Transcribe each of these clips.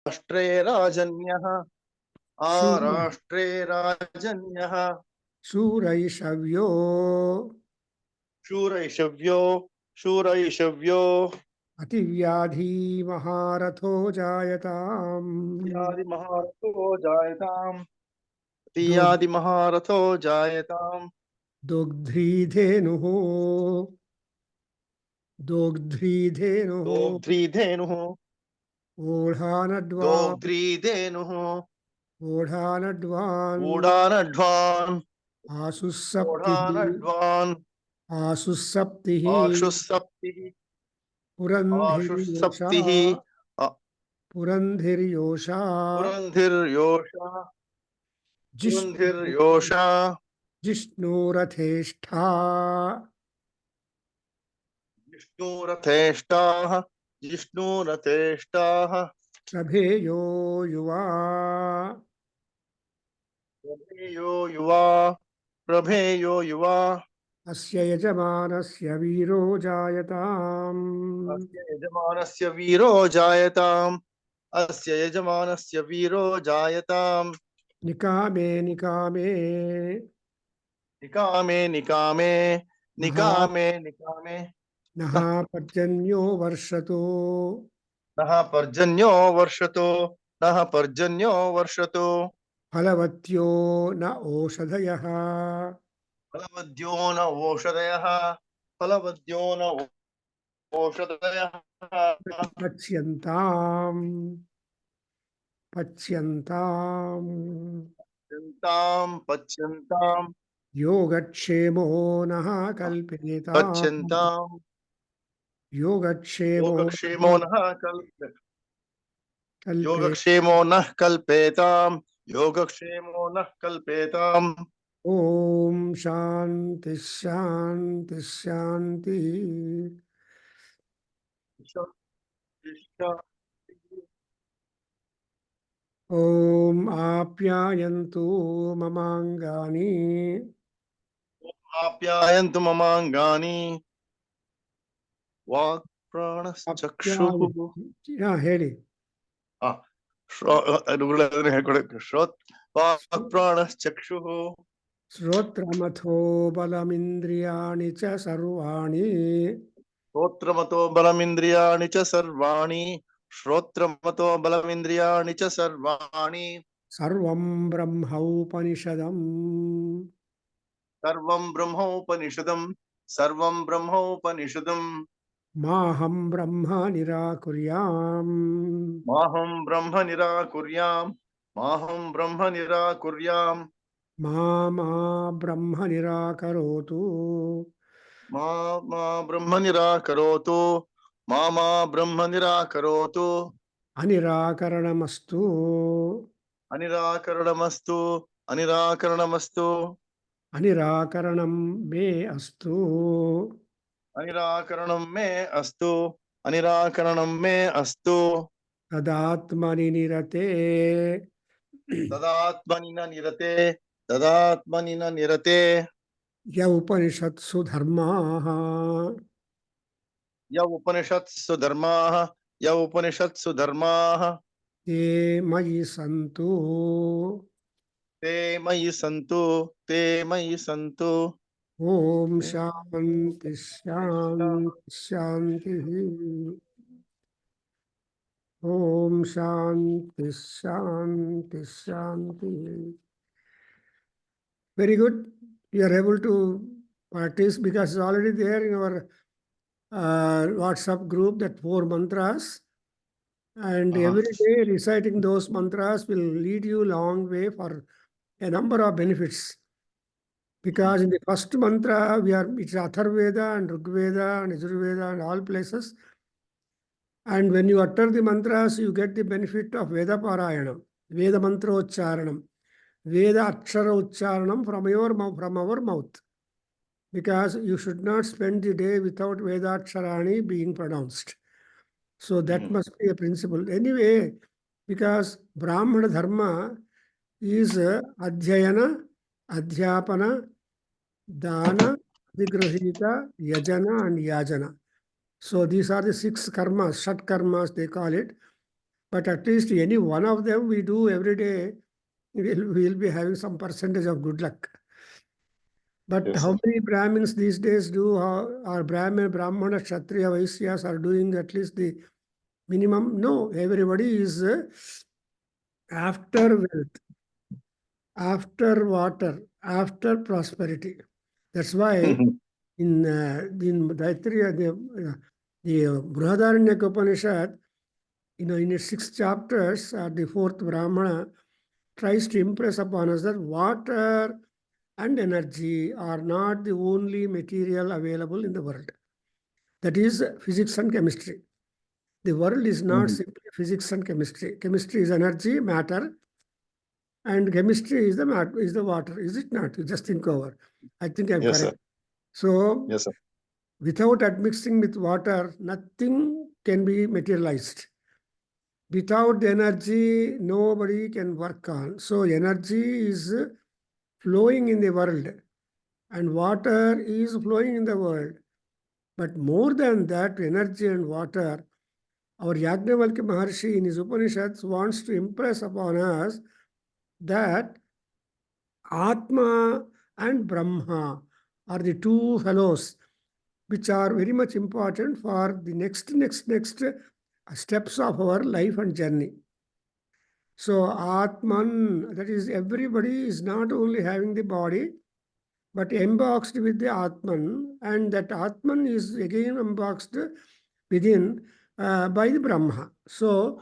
राष्ट्रे राजन्यः आराष्ट्रे राजन्यः शूरैषव्यो शूरैषव्यो अतिव्याधी महारथो जायताम् तीयादिमहारथो जायताम् दोग्ध्रीधेनुः दोग्ध्रीधेनुः ओढानड्वान् ऊढानड्वान् आसुसप्तिः आशुसप्तिः पुरन्धिर्योषा आशुसप्तिः पुरन्धिर्योषा पुरन्धिर्योषा जिष्णु पुरन्धिर्योषा जिष्णुरथेष्ठा जिष्णुरथेष्टाः प्रभेयो युवा प्रभेयो युवा अस्य यजमानस्य वीरो जायताम् अस्य यजमानस्य वीरो जायताम् निकामे निकामे निकामे निकामे नहा निकामे निकामे नः पर्जन्यो वर्षतो नः पर्जन्यो वर्षतो फलवत्यो न ओषधयः फलवद्यो न ओषधयः फलवद्यो न ओषधयः पच्यन्ताम् पच्यन्ताम् पच्यन्ताम् योगक्षेमो नः कल्पेताम् पच्यन्ताम् योगक्षेमो योगक्षेमो नः कल्पे योगक्षेमो नः कल्पेताम् योगक्षेमो नः कल्पेताम् ॐ शान्ति शान्ति शान्ति ॐ आप्यायन्तु ममाङ्गानि आप्यायन्तु ममाङ्गानि वाक् प्राणश्चक्षुः ಹೇಳಿ वाक् प्राणश्चक्षुः श्रोत्रमथो बलमिन्द्रियाणि च सर्वाणि श्रोत्रमतो बलमिन्द्रियाणि च सर्वाणि श्रोत्रमतो बलमिन्द्रियाणि च सर्वाणि सर्वं ब्रह्मोपनिषदम् सर्वं ब्रह्मोपनिषदम् माहं ब्रह्म निराकुर्याम् माहं ब्रह्म निराकुर्याम् मा ब्रह्म निराकरोतु मा ब्रह्म निराकरोतु मा ब्रह्म निराकरोतु अनिराकरणमस्तु अनिराकरणमस्तु अनिराकरणं मे अस्तु अनिराकरणं मे अस्तु तदात्मनि निरते तदात्मनि न निरते य उपनिषत्सु धर्माः य उपनिषत्सु धर्माः ते मयि सन्तु ते मयि सन्तु ॐ शान्ति शान्ति शान्तिः ॐ शान्ति शान्ति शान्तिः Very good. You are able to practice because it's already there in our WhatsApp group, that 4 mantras. And every day reciting those mantras will lead you a long way for a number of benefits. Because in the first mantra, it's Atharveda and Rigveda and Yajurveda and all places. And when you utter the mantras, you get the benefit of Veda Parayana, Veda Mantra Ucharanam, Veda Akshara Ucharanam from our mouth. Because you should not spend the day without Veda Aksharani being pronounced. So that must be a principle. Anyway, because Brahmana Dharma is Adhyayana, Adhyapana, Dana, Vigrahita, Yajana and Yajana. So these are the 6 karmas, Shat karmas they call it. but at least any one of them we do every day, we'll be having some percentage of good luck. But Yes, how sir. many Brahmins these days do, or Brahmana, Kshatriya, Vaisyas are doing at least the minimum? No, everybody is after wealth, after water, after prosperity. That's why in Daitriya, the Bruhadaranyaka Upanishad, in its 6 chapters, the 4th Brahmana tries to impress upon us that water and energy are not the only material available in the world. That is physics and chemistry. The world is not simply physics and chemistry. Chemistry is energy, matter, and chemistry is the water. Is it not? You just think over. I think I'm Yes, sir. correct. So, Yes, sir. without admixing with water, nothing can be materialized. Without the energy, nobody can work on. So, energy is flowing in the world, and water is flowing in the world. But more than that, energy and water, our Yajnavalkya Maharshi in his Upanishads wants to impress upon us that Atma and Brahma are the two fellows which are very much important for the next steps of our life and journey. So Atman, that is, everybody is not only having the body, but emboxed with the Atman, and that Atman is again emboxed within by the Brahma. So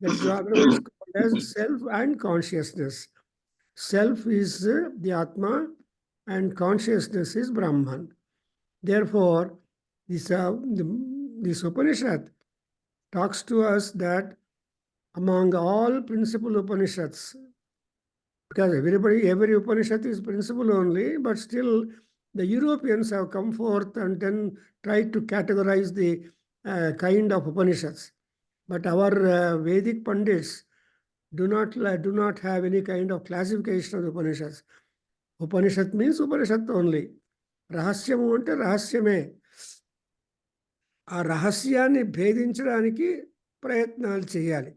that is otherwise called as self and consciousness. Self is the Atma, and consciousness is Brahman. Therefore, this Upanishad talks to us that among all principal Upanishads, because every Upanishad is principle only, but still the Europeans have come forth and then tried to categorize the kind of Upanishads. But our Vedic Pandits do not have any kind of classification of the Upanishads. Upanishad means Upanishad only. రహస్యము అంటే రహస్యమే. ఆ రహస్యాన్ని భేదించడానికి ప్రయత్నాలు చేయాలి.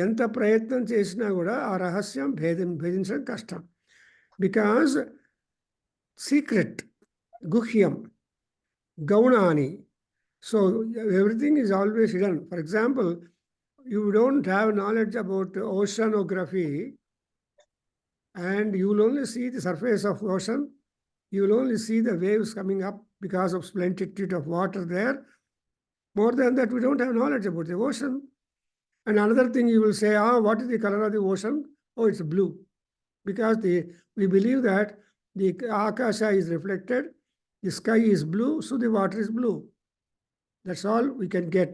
ఎంత ప్రయత్నం చేసినా కూడా ఆ రహస్యం భేదించడం కష్టం. బికాజ్ సీక్రెట్, గుహ్యం, గౌణాని. So everything is always hidden. For example, you don't have knowledge about oceanography and you will only see the surface of ocean. You will only see the waves coming up because of plenitude of water there. More than that, we don't have knowledge about the ocean. And another thing you will say, what is the color of the ocean? Oh, it's blue. Because we believe that the akasha is reflected, the sky is blue, so the water is blue. That's all we can get.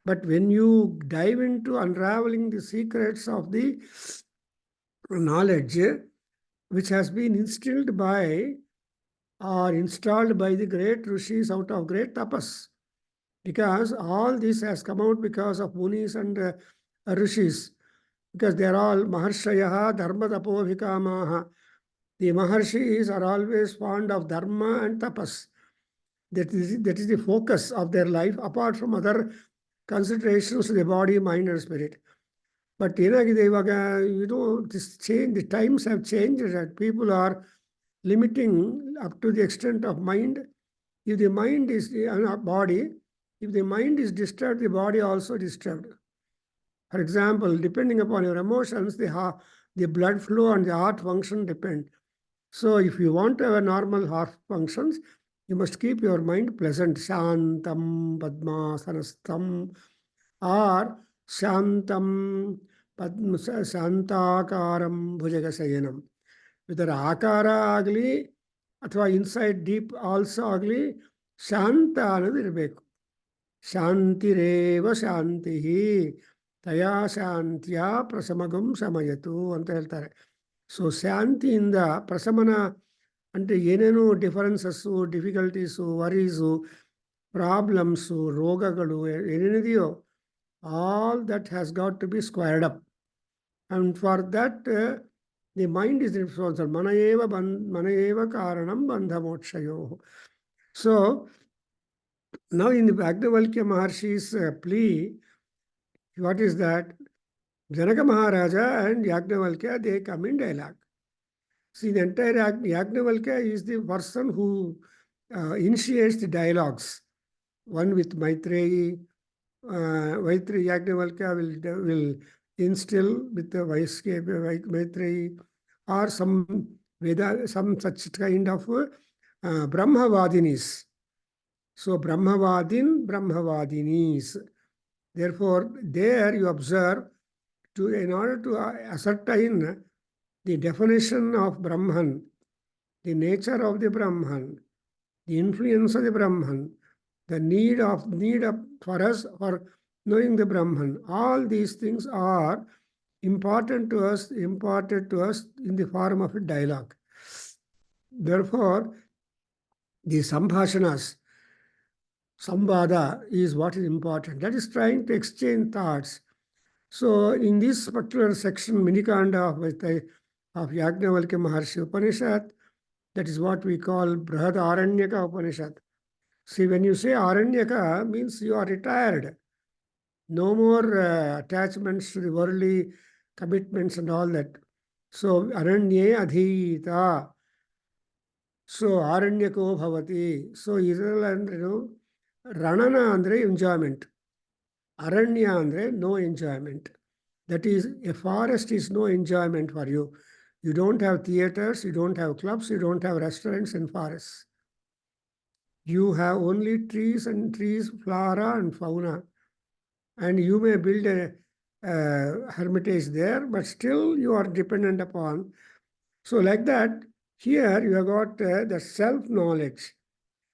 But when you dive into unraveling the secrets of the knowledge which has been instilled by or installed by the great rishis out of great tapas, because all this has come out because of munis and rishis, because they are all maharshayaha dharma tapovikamaha. The maharshis are always fond of dharma and tapas. That is the focus of their life, apart from other considerations to the body, mind, and spirit. But this change, the times have changed, that people are limiting up to the extent of mind. If the mind is body, if the mind is disturbed, the body also disturbed. For example, depending upon your emotions, the blood flow and the heart function depend. So if you want to have a normal heart functions, you must keep your mind pleasant. Shantam padmasanastam, or Shantam Shantakaram Bhujagasayanam. Whether Akara agli, ಅಥವಾ inside deep also agli, ಶಾಂತ ಅನ್ನೋದು ಇರಬೇಕು. ಶಾಂತಿರೇವ ಶಾಂತಿ ತಯಾ ಶಾಂತಿಯ ಪ್ರಶಮಗಂ ಶಮಯತು ಅಂತ ಹೇಳ್ತಾರೆ. So ಶಾಂತಿಯಿಂದ ಪ್ರಶಮನ అంటే ಏನೇನು ಡಿಫರೆನ್ಸಸ್ಸು, ಡಿಫಿಕಲ್ಟೀಸು, ವರೀಸು, problems, ರೋಗಗಳು ಏನೇನಿದೆಯೋ, all that has got to be squared up. And for that, the mind is responsible. Manayeva karanam bandhamokshayo. So, now in the Yajnavalkya Maharshi's plea, What is that? Janaka Maharaja and Yajnavalkya, they come in dialogue. See, the entire Yajnavalkya is the person who initiates the dialogues. One with Maitreyi, Yajnavalkya will instill with the Maitreyi, or some Veda, some such kind of Brahmavadinis. So Brahmavadinis. Therefore, there you observe, in order to ascertain the definition of Brahman, the nature of the Brahman, the influence of the Brahman, the need for us for knowing the Brahman, all these things are imparted to us in the form of a dialogue. Therefore, the Sambhashanas, Samvada is what is important. That is trying to exchange thoughts. So, in this particular section, Minikanda of Yajnavalkya Maharshi Upanishad, that is what we call Bruhadaranyaka Upanishad. See, when you say Aranyaka, means you are retired. No more attachments to the worldly commitments and all that. So, Aranye Adhita. So, Aranyako Bhavati. So, Ranana andre enjoyment. Aranya andre no enjoyment. That is, a forest is no enjoyment for you. You don't have theaters, you don't have clubs, you don't have restaurants in forests. You have only trees, flora and fauna. And you may build a hermitage there, but still you are dependent upon. So like that, here you have got the self-knowledge.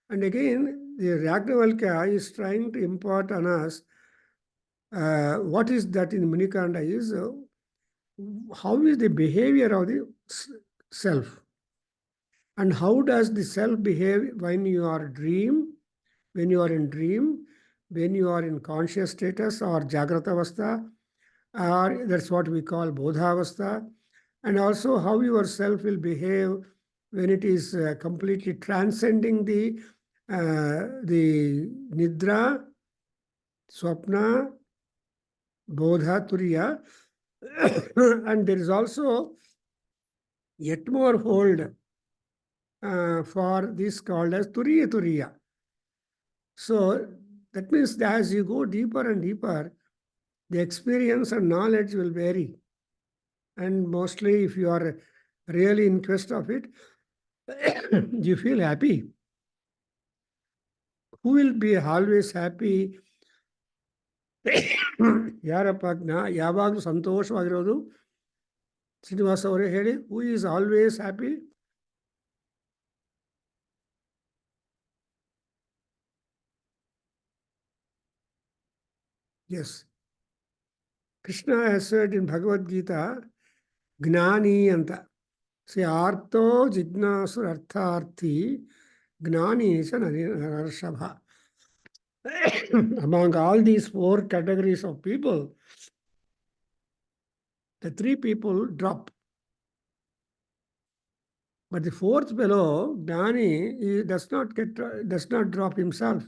And again, the Yajnavalkya is trying to impart on us what is that in Munikanda is how is the behavior of the self. And how does the self behave when you are in dream, when you are in conscious status or Jagrata Avastha, or that's what we call Bodhavastha, and also how yourself will behave when it is completely transcending the Nidra, Swapna, Bodha, Turiya, and there is also yet more hold for this called as Turiya. So that means that as you go deeper and deeper, the experience and knowledge will vary. And mostly if you are really in quest of it, you feel happy. Who will be always happy? ಯಾರಪ್ಪ ಯಾವಾಗಲೂ ಸಂತೋಷವಾಗಿರೋದು? ಶ್ರೀನಿವಾಸ್ ಅವರೇ ಹೇಳಿ, who is always happy? Yes. Krishna has said in Bhagavad Gita, Gnani anta. See, artho jignasur artharthi, gnani is an narshabha. Among all these four categories of people, the three people drop. But the fourth fellow, Gnani, does not drop himself.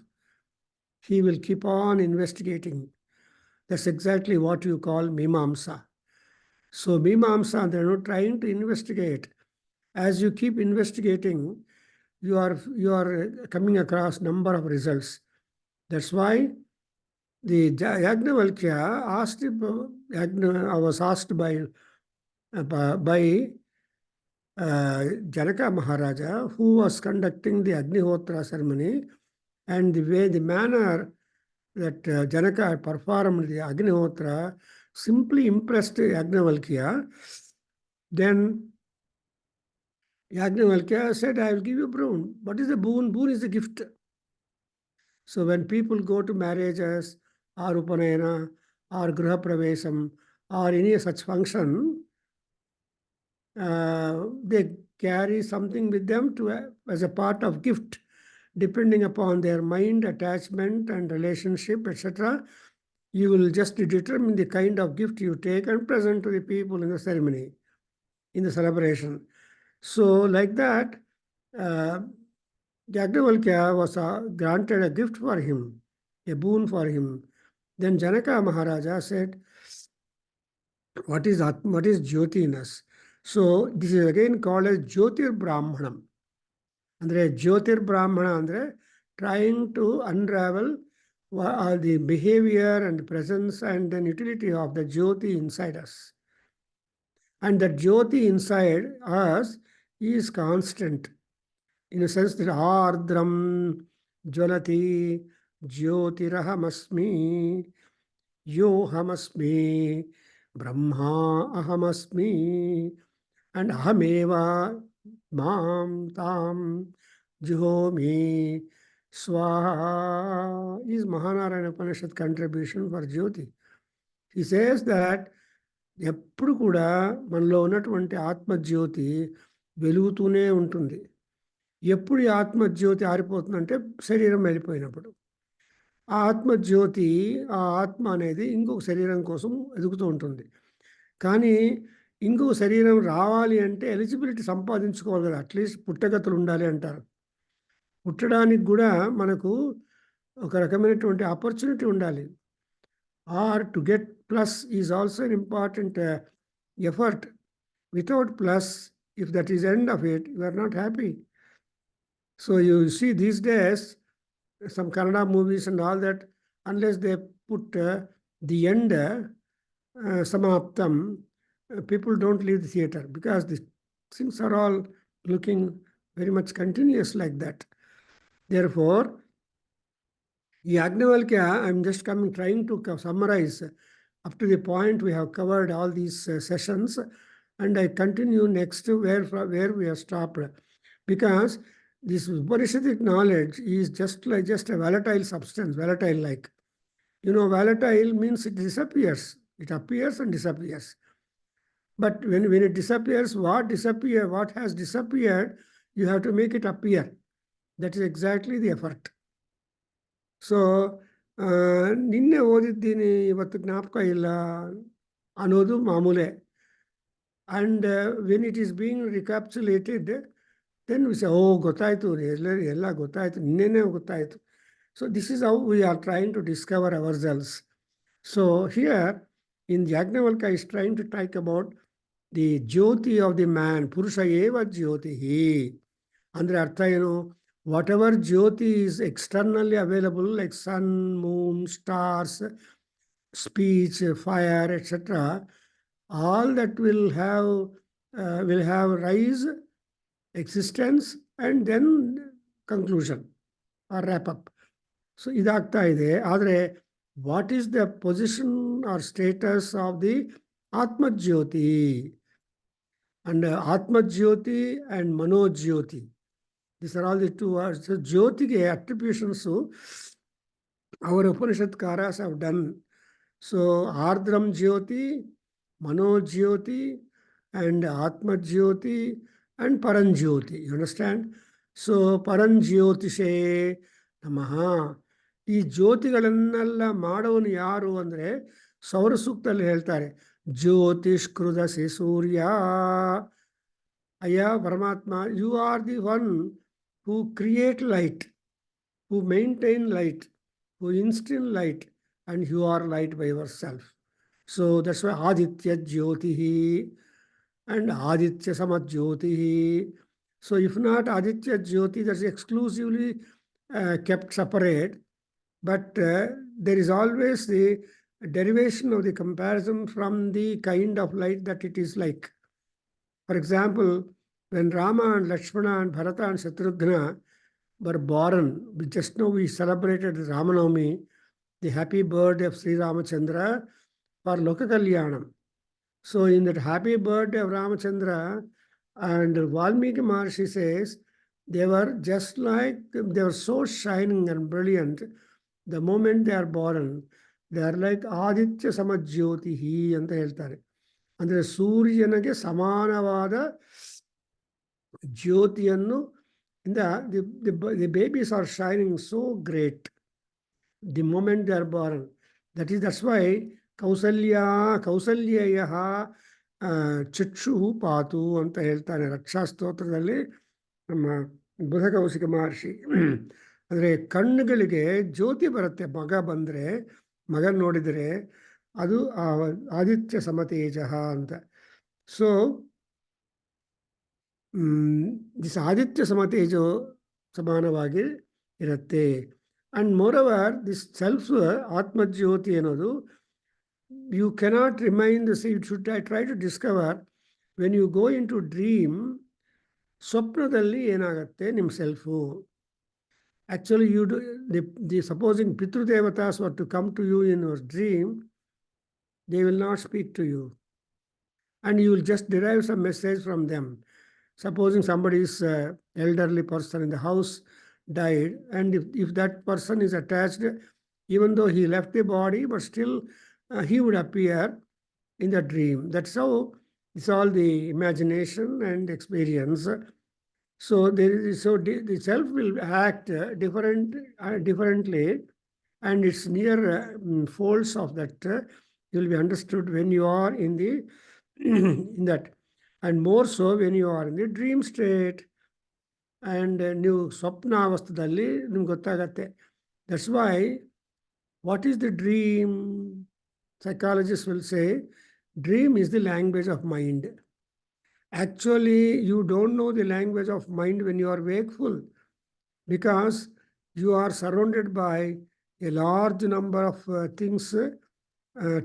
He will keep on investigating. That's exactly what you call Mimamsa. So Mimamsa, they're not trying to investigate. As you keep investigating, you are coming across number of results. That's why the Yajnavalkya was asked by Janaka Maharaja, who was conducting the Agnihotra ceremony, and the manner that Janaka performed the Agnihotra simply impressed Yajnavalkya. Then Yajnavalkya said, I will give you boon. What is the boon? Boon is a gift. So when people go to marriages or Upanayana or Griha Pravesam or any such function, they carry something with them as a part of gift, depending upon their mind, attachment and relationship, etc. You will just determine the kind of gift you take and present to the people in the ceremony, in the celebration. So like that, Yajnavalkya was granted a gift for him, a boon for him. Then Janaka Maharaja said, what is Jyotiness? So this is again called as Jyotir Brahmanam. Andre Jyotir Brahmana andre trying to unravel the behavior and presence and then utility of the Jyoti inside us. And that Jyoti inside us is constant. In a sense that Ardram Jolati Jyotirahamasmi Yohamasmi Brahma Ahamasmi and Ahameva Mam Tam Juhomi Swaha is Mahanarayana Upanishad contribution for Jyoti. He says that ఎప్పుడు కూడా మనలో ఉన్నటువంటి ఆత్మజ్యోతి వెలుగుతూనే ఉంటుంది. ఎప్పుడు ఈ ఆత్మజ్యోతి ఆరిపోతుందంటే శరీరం వెళ్ళిపోయినప్పుడు. ఆ ఆత్మజ్యోతి, ఆ ఆత్మ అనేది ఇంకొక శరీరం కోసం ఎదుగుతూ ఉంటుంది. కానీ ఇంకొక శరీరం రావాలి అంటే ఎలిజిబిలిటీ సంపాదించుకోవాలి కదా, అట్లీస్ట్ పుట్టగతులు ఉండాలి అంటారు. పుట్టడానికి కూడా మనకు ఒక రకమైనటువంటి ఆపర్చునిటీ ఉండాలి. Or to get plus is also an important effort. Without plus, if that is end of it, you are not happy. So you see these days, some Kannada movies and all that, unless they put the end, samaptam, people don't leave the theater because the things are all looking very much continuous like that. Therefore, Yagnavalkya, I'm just trying to summarize up to the point we have covered all these sessions, and I continue next where we have stopped, because this Upanishadic knowledge is just a volatile substance, volatile like. You know, volatile means it disappears. It appears and disappears. But when it disappears, what has disappeared, you have to make it appear. That is exactly the effort. So ನಿನ್ನೆ ಓದಿದ್ದೀನಿ ಇವತ್ತು ಜ್ಞಾಪಕ ಇಲ್ಲ ಅನ್ನೋದು ಮಾಮೂಲೆ. And when it is being recapsulated then we say ಗೊತ್ತಾಯಿತು, ಎಲ್ಲ ಗೊತ್ತಾಯಿತು, ನಿನ್ನೆನೇ ಗೊತ್ತಾಯಿತು. So this is how we are trying to discover ourselves. So here in Yajnavalkya is trying to talk about the ಜ್ಯೋತಿ ಆಫ್ ದಿ ಮ್ಯಾನ್, ಪುರುಷ ಏವ ಜ್ಯೋತಿ. ಅಂದರೆ ಅರ್ಥ ಏನು? Whatever Jyoti is externally available, like sun, moon, stars, speech, fire, etc., all that will have rise, existence, and then conclusion or wrap up. So, idagta ide. Adre, what is the position or status of the Atma Jyoti? And Atma Jyoti and Mano Jyoti. These are all the two words. So, Jyotige attributions our Upanishadkaras have done. So, Ardram Jyoti, Mano Jyoti, and Atma Jyoti, and Paran Jyoti. You understand? So, Paran Jyotishe Namaha. ಈ ಜ್ಯೋತಿಗಳನ್ನೆಲ್ಲ ಮಾಡೋನು ಯಾರು ಅಂದರೆ ಸೌರ ಸೂಕ್ತದಲ್ಲಿ ಹೇಳ್ತಾರೆ, ಜ್ಯೋತಿಷ್ಕೃದಸಿ ಸೂರ್ಯ. ಅಯ್ಯ ಪರಮಾತ್ಮ, you are the one who create light, who maintain light, who instill light, and you are light by yourself. So that's why Aditya Jyotihi and Aditya Samajyotihi. So if not Aditya Jyoti, that's exclusively kept separate, but there is always the derivation of the comparison from the kind of light that it is like. For example, when Rama and Lakshmana and Bharata and Shatrughna were born, just now we celebrated Ramanavami, the happy birthday of Sri Ramachandra for Lokakalyanam. So in that happy birthday of Ramachandra, and Valmiki Maharshi says, they were just like, they were so shining and brilliant. The moment they are born, they are like Aditya Samajyotihi anta ಹೇಳ್ತಾರೆ. ಅಂದರೆ ಸೂರ್ಯನಿಗೆ ಸಮಾನವಾದ ಜ್ಯೋತಿಯನ್ನು, the babies are shining so great the moment they are born. That's why ಕೌಸಲ್ಯಯಃ ಚಕ್ಷುಃ ಪಾತು ಅಂತ ಹೇಳ್ತಾನೆ ರಕ್ಷಾಸ್ತೋತ್ರದಲ್ಲಿ ನಮ್ಮ ಬೃಹಕೌಶಿಕ ಮಹರ್ಷಿ. ಅಂದರೆ ಕಣ್ಣುಗಳಿಗೆ ಜ್ಯೋತಿ ಬರುತ್ತೆ ಮಗ ಬಂದರೆ, ಮಗನ್ ನೋಡಿದರೆ ಅದು ಆದಿತ್ಯ ಸಮತೇಜ ಅಂತ. ಸೊ ದಿಸ್ ಆದಿತ್ಯ ಸಮತೇಜೋ ಸಮಾನವಾಗಿ ಇರುತ್ತೆ. And moreover this self ಆತ್ಮಜ್ಯೋತಿ ಅನ್ನೋದು you cannot remain the same. You should try to discover when you go into dream, ಸ್ವಪ್ನದಲ್ಲಿ ಏನಾಗುತ್ತೆ ನಿಮ್ಮ self. Actually, you do the supposing Pitru Devatas were to come to you in your dream, they will not speak to you. And you will just derive some message from them. Supposing somebody's elderly person in the house died, and if that person is attached, even though he left the body, but still he would appear in the dream. That's how it's all the imagination and experience. So the self will act differently, and it's near folds of that will be understood when you are in the in that, and more so when you are in the dream state. And ನೀವು ಸ್ವಪ್ನಾವಸ್ಥದಲ್ಲಿ ನಿಮ್ಗೆ ಗೊತ್ತಾಗತ್ತೆ. That's why what is the dream? Psychologists will say dream is the language of mind. Actually, you don't know the language of mind when you are wakeful, because you are surrounded by a large number of things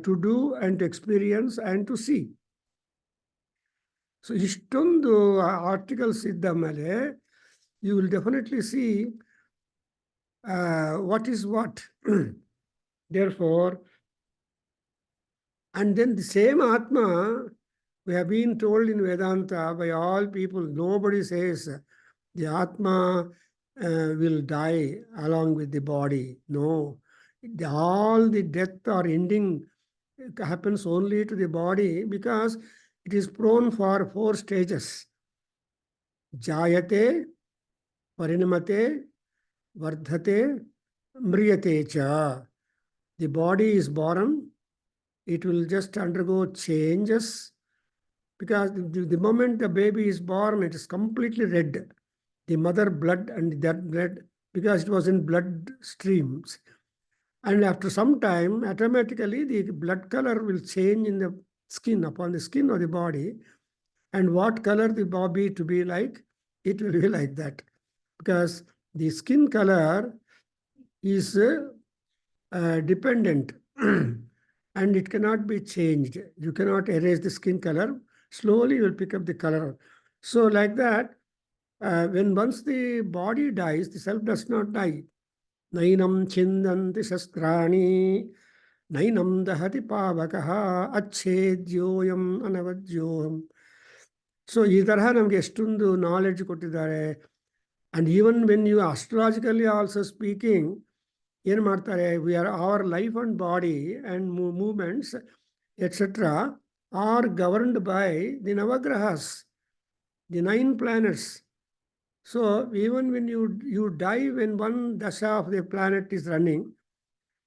to do and to experience and to see. So ಇಷ್ಟೊಂದು articles ಇದ್ದ ಮೇಲೆ you will definitely see what is what. Therefore, and then the same Atma, we have been told in Vedanta by all people, nobody says the Atma will die along with the body. No, all the death or ending happens only to the body, because it is prone for 4 stages. Jayate, parinamate, vardhate, mriyate cha. The body is born, it will just undergo changes, because the moment the baby is born, it is completely red. The mother blood and that blood, because it was in blood streams. And after some time, automatically the blood color will change in the skin, upon the skin of the body. And what color the body to be like, it will be like that. Because the skin color is dependent and it cannot be changed. You cannot erase the skin color. Slowly you will pick up the color. So like that, when once the body dies, the self does not die. Nainam chindanti shastrani, nainam dahati pavakaha, achedyoyam anavadyoham. So ಈ ತರಹ ನಮಗೆ ಎಷ್ಟೊಂದು knowledge ಕೊಟ್ಟಿದ್ದಾರೆ. And even when you astrologically also speaking, ಏನು ಮಾಡ್ತಾರೆ, we are our life and body and movements etc. are governed by the navagrahas, the 9 planets. So even when you die, when one dasha of the planet is running,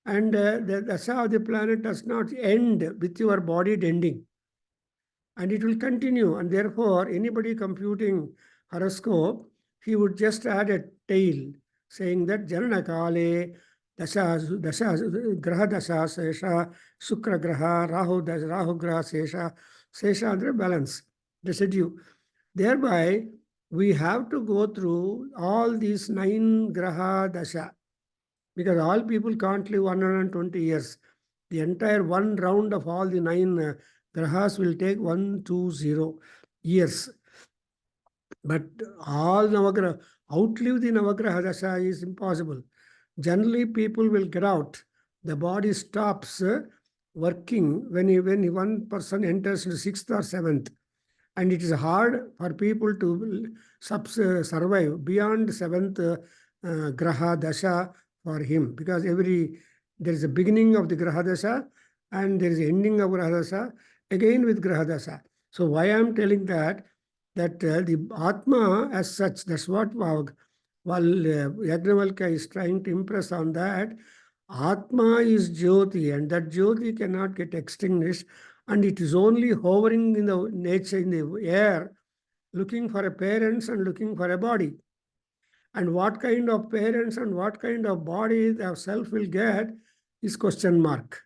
and the dasha of the planet does not end with your body ending, and it will continue. And therefore, anybody computing horoscope, he would just add a tail saying that Janana Kale, Dasha Graha Dasha Sesha, Shukra Graha, Rahu Graha Sesha andre balance, residue. Thereby, we have to go through all these 9 Graha Dasha, because all people can't live 120 years. The entire one round of all the 9 Grahas will take 120 years. But all Navagraha, outlive the Navagraha Dasha is impossible. Generally, people will get out. The body stops working when one person enters into 6th or 7th. And it is hard for people to survive beyond 7th Graha Dasha for him, because there is a beginning of the Graha Dasha and there is an ending of Graha Dasha, again with Graha Dasha. So why I am telling that the Atma as such, that's what Yajnavalkya is trying to impress on that. Atma is Jyoti, and that Jyoti cannot get extinguished, and it is only hovering in the nature, in the air, looking for a parents and looking for a body. And what kind of parents and what kind of body the self will get, is question mark.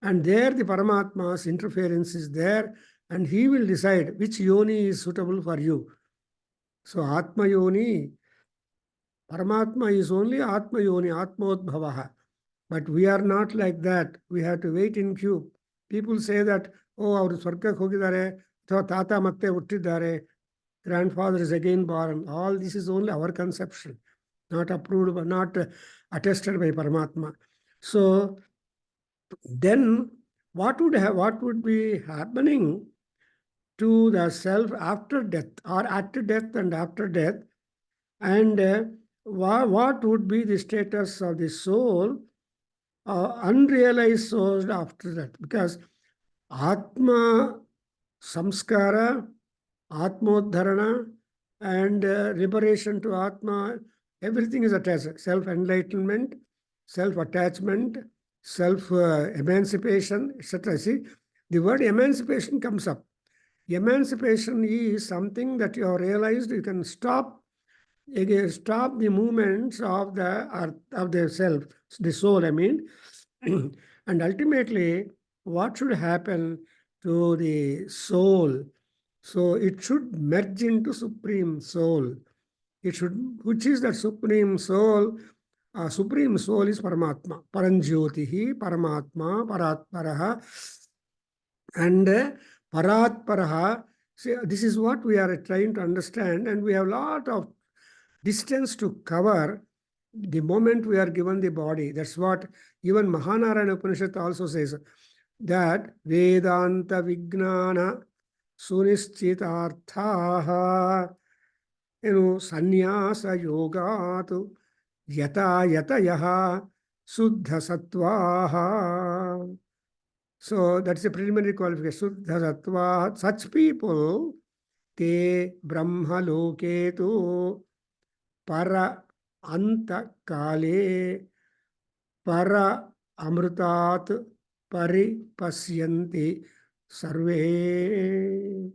And there the Paramatma's interference is there, and he will decide which yoni is suitable for you. So Atma yoni, Paramatma is only Atma yoni, Atmodbhavaha. But we are not like that. We have to wait in queue. People say that, oh, ಅವರು ಸ್ವರ್ಗಕ್ಕೆ ಹೋಗಿದ್ದಾರೆ ಅಥವಾ ತಾತ ಮತ್ತೆ ಹುಟ್ಟಿದ್ದಾರೆ, grandfather is again born. All this is only our conception, not approved, not attested by Paramatma. So then what would be happening to the self after death, or at death and after death? And what would be the status of the soul, unrealized soul after that? Because Atma samskara, Atmodharana, and liberation to Atma, everything is attached. Self-enlightenment, self-attachment, self-emancipation, etc. See, the word emancipation comes up. Emancipation is something that you have realized you can stop the movements of the self, the soul, I mean. And ultimately, what should happen to the soul? So it should merge into Supreme Soul. Which is that Supreme Soul? Supreme Soul is Paramatma. Paranjyotihi, Paramatma, Paratparaha, and Paratparaha. See, this is what we are trying to understand, and we have a lot of distance to cover the moment we are given the body. That's what even Mahanarayana Upanishad also says, that Vedanta Vignana Sunischitarthaha, Sannyasa Yogatu Yata Yatayaha Suddha Sattvaha. So that's a preliminary qualification. Suddha Sattva. Such people, te Brahma Loketu Para Anta Kale Para Amrutat Paripasyanti Sarve.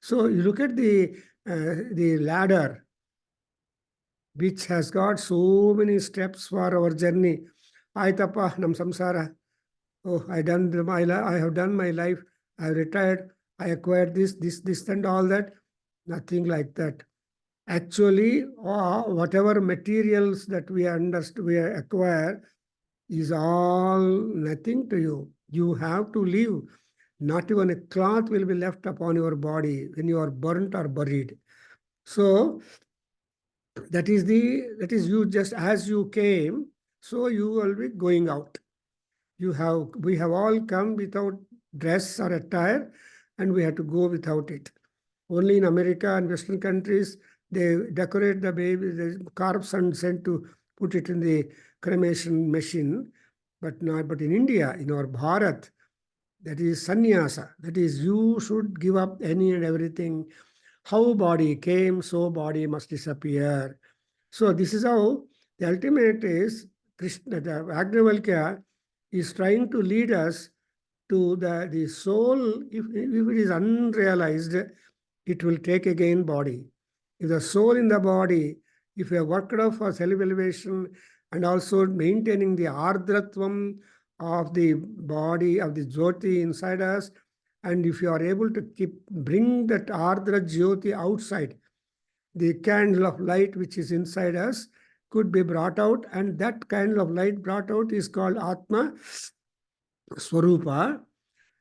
So you look at the ladder, which has got so many steps for our journey. Aitappa nam samsara. Oh, I have done my life. I have retired. I acquired this, and all that. Nothing like that. Actually, whatever materials that we acquire is all nothing to you. You have to live. Not even a cloth will be left upon your body when you are burnt or buried. So that is you, just as you came, so you will be going out. We have all come without dress or attire, and we have to go without it. Only in America and Western countries, they decorate the baby, the corpse, and send to put it in the cremation machine. But in India, in our Bharat, that is sannyasa. That is, you should give up any and everything. How body came, so body must disappear. So this is how the ultimate is. Krishna, the Agnavalkya, is trying to lead us to the soul. If it is unrealized, it will take again body. If the soul in the body, if you have worked out for self-elevation and also maintaining the ardratvam of the body, of the jyoti inside us, and if you are able to bring that ardra jyoti outside, the candle of light which is inside us could be brought out, and that candle of light brought out is called Atma Swarupa,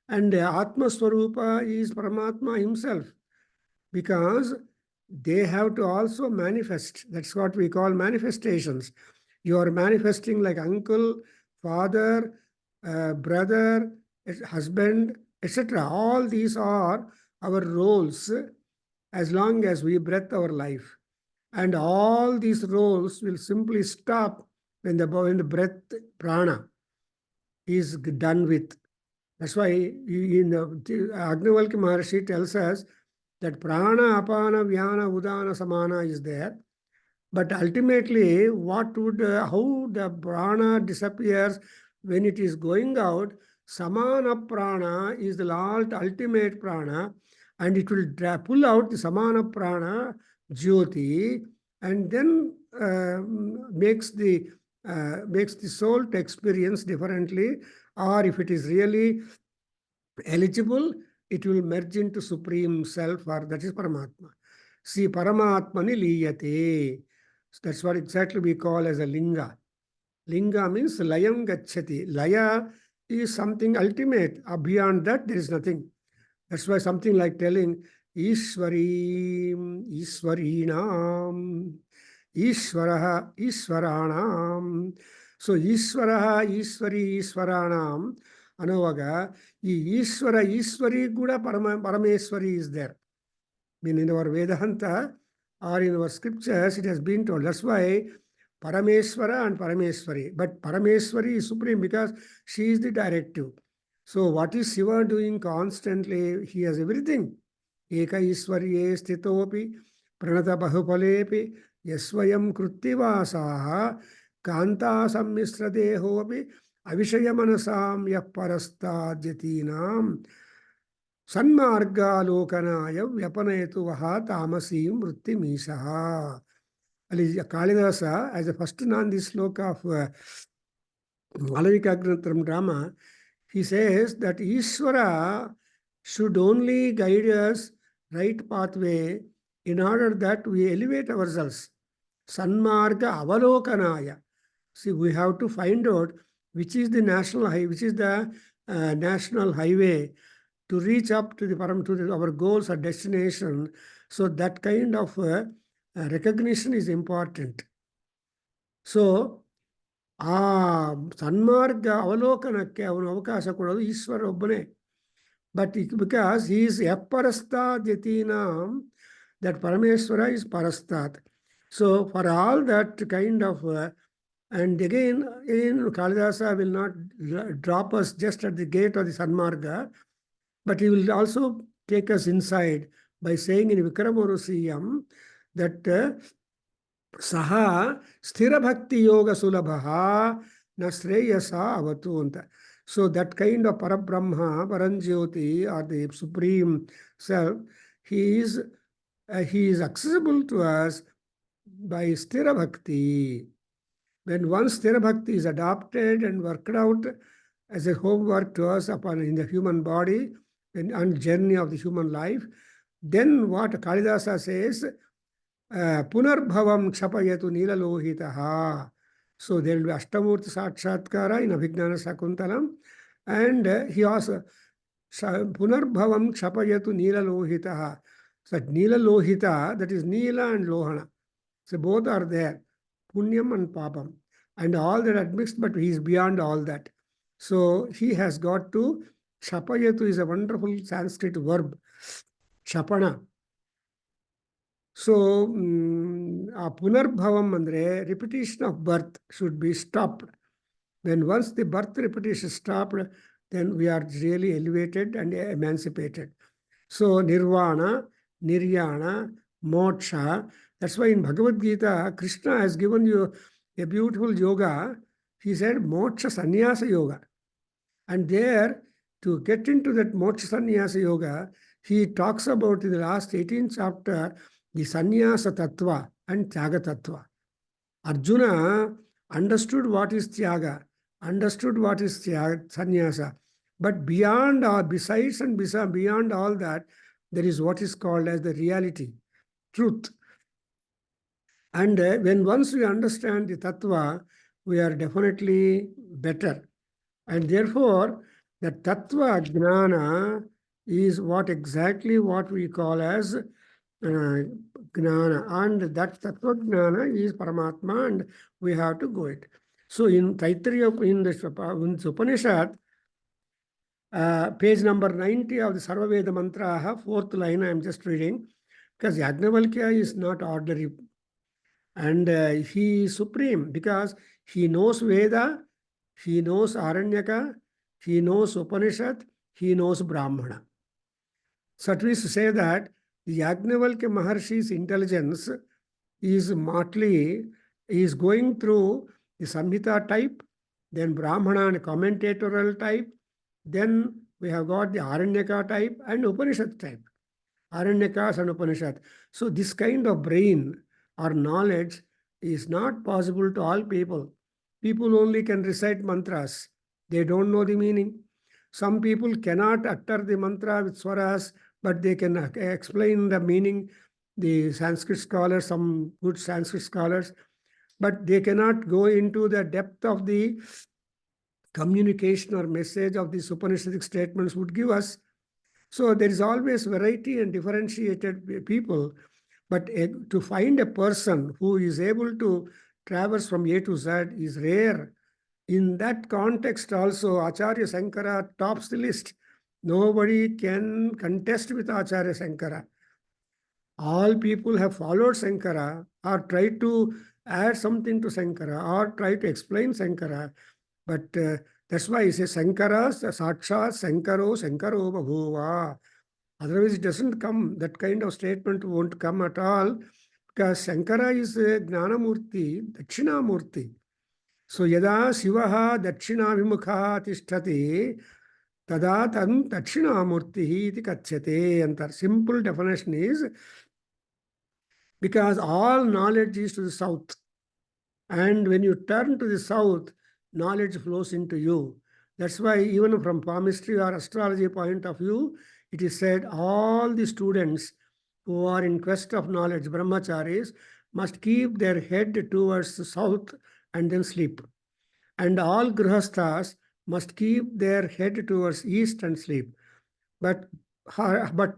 and Atma Swarupa is Paramatma himself, because they have to also manifest. That's what we call manifestations. You are manifesting like uncle, father, brother, husband, etc. All these are our roles as long as we breathe our life. And all these roles will simply stop when the breath, prana, is done with. That's why Agnavalkya Maharshi tells us that prana, apana, vyana, udana, samana is there. But ultimately, how the prana disappears when it is going out, samana prana is the ultimate prana, and it will pull out the samana prana, jyoti, and then makes the makes the soul to experience differently, or if it is really eligible, it will merge into Supreme Self, or that is Paramatma. See, Paramatmani liyate. That's what exactly we call as a linga. Linga means layam gacchati. Laya is something ultimate. Beyond that, there is nothing. That's why something like telling Ishwarim, Ishwarinam, Ishwaraha, Ishwaranam. So Ishwaraha, Ishwari, Ishwaranam. Anuvaga, Ishwara, Ishwari, Guda Parameswari is there. I mean, in our Vedanta or in our scriptures, it has been told. That's why Parameswara and Parameswari. But Parameswari is supreme because she is the directive. So what is Shiva doing constantly? He has everything. Eka Ishwarye Stitopi, Pranata Bahupalepi, Yasvayam Kruttivasaha, Kanta Sammisra Dehopi, Avishaya Manasam Yaparastadyatinam, Sanmargalokanaya Vyapanetu Vaha Tamasim Vrittimishaha. Kalidasa, as a first Nandi sloka of Malavika Grantham drama, he says that Ishvara should only guide us right pathway in order that we elevate ourselves. Sanmarga Avalokanaya. See, we have to find out which is the national highway, which is the national highway to reach up to our goals or destination. So that kind of recognition is important. So ಆ ಸನ್ಮಾರ್ಗ ಅವಲೋಕನಕ್ಕೆ ಅವನು ಅವಕಾಶ ಕೊಡೋದು ಈಶ್ವರ ಒಬ್ಬನೇ. But because he is ಅಪರಸ್ತಾತ್ ಯತೀನಾಂ, that Parameshwara is ಪರಸ್ತಾತ್. So for all that kind of and again Kalidasa will not drop us just at the gate of the Sanmarga, but he will also take us inside by saying in Vikramorusiyam that Saha sthira bhakti yoga sulabha na shreyasa avatanta. So that kind of Parabrahma, Paranjyoti, or the Supreme Self, he is accessible to us by sthira bhakti. When once sthira bhakti is adopted and worked out as a homework to us in the human body and on journey of the human life, then what Kalidasa says, Punarbhavam Kshapayatu Nilalohitaha. So there will be Ashtamurti Sakshatkara in Abhignana Sakuntalam, and he also Punarbhavam Kshapayatu Nilalohitaha. So Nilalohita, that is Nila and Lohana. So both are there, Punyam and Papam, and all that admixed, but he is beyond all that. So he has got to, Kshapayatu is a wonderful Sanskrit verb, Kshapana. So, Punarbhavam andre, repetition of birth should be stopped. When once the birth repetition is stopped, then we are really elevated and emancipated. So, Nirvana, Niryana, Moksha. That's why in Bhagavad Gita, Krishna has given you a beautiful yoga. He said Moksha Sannyasa Yoga. And there, to get into that Moksha Sannyasa Yoga, he talks about in the last 18th chapter the Sannyasa Tattva and Tyaga Tattva. Arjuna understood what is Tyaga, understood what is Sannyasa. But beyond all, besides and beyond all that, there is what is called as the reality, truth. And when once we understand the Tattva, we are definitely better. And therefore, the Tattva Jnana is exactly what we call as Gnana. And that Tattva Jnana is Paramatma, and we have to go it. So in Taittiriya, in the Upanishad, page number 90 of the Sarva Veda Mantra, fourth line I am just reading, because Yajnavalkya is not ordinary. And he is supreme because he knows Veda, he knows Aranyaka, he knows Upanishad, he knows Brahmana. So it means to say that the Yajnavalkya Maharshi's intelligence is motley, is going through the Samhita type, then Brahmana and commentatorial type, then we have got the Aranyaka type and Upanishad type. Aranyakas and Upanishad. So this kind of brain or knowledge is not possible to all people. people only can recite mantras. They don't know the meaning. Some people cannot utter the mantra with swaras, but they can explain the meaning. The Sanskrit scholars, some good Sanskrit scholars, but they cannot go into the depth of the communication or message of these Upanishadic statements would give us. So there is always variety and differentiated people, but to find a person who is able to traverse from A to Z is rare. In that context also, Acharya Sankara tops the list. Nobody can contest with Acharya Sankara. All people have followed Sankara or tried to add something to Sankara or try to explain Sankara. But that's why he says Sankara, Sakshat, Sankaro, Sankaro Bhahuva. Otherwise, it doesn't come. That kind of statement won't come at all, because Sankara is a Jnanamurti, Dakshinamurti. So, yada Shivaha Dakshinavimukha tishtati, tada tam Dakshinamurti iti kachyate. And the simple definition is, because all knowledge is to the south. And when you turn to the south, knowledge flows into you. That's why even from palmistry or astrology point of view, it is said all the students who are in quest of knowledge, brahmacharis, must keep their head towards the south and then sleep. And all grihasthas must keep their head towards east and sleep, but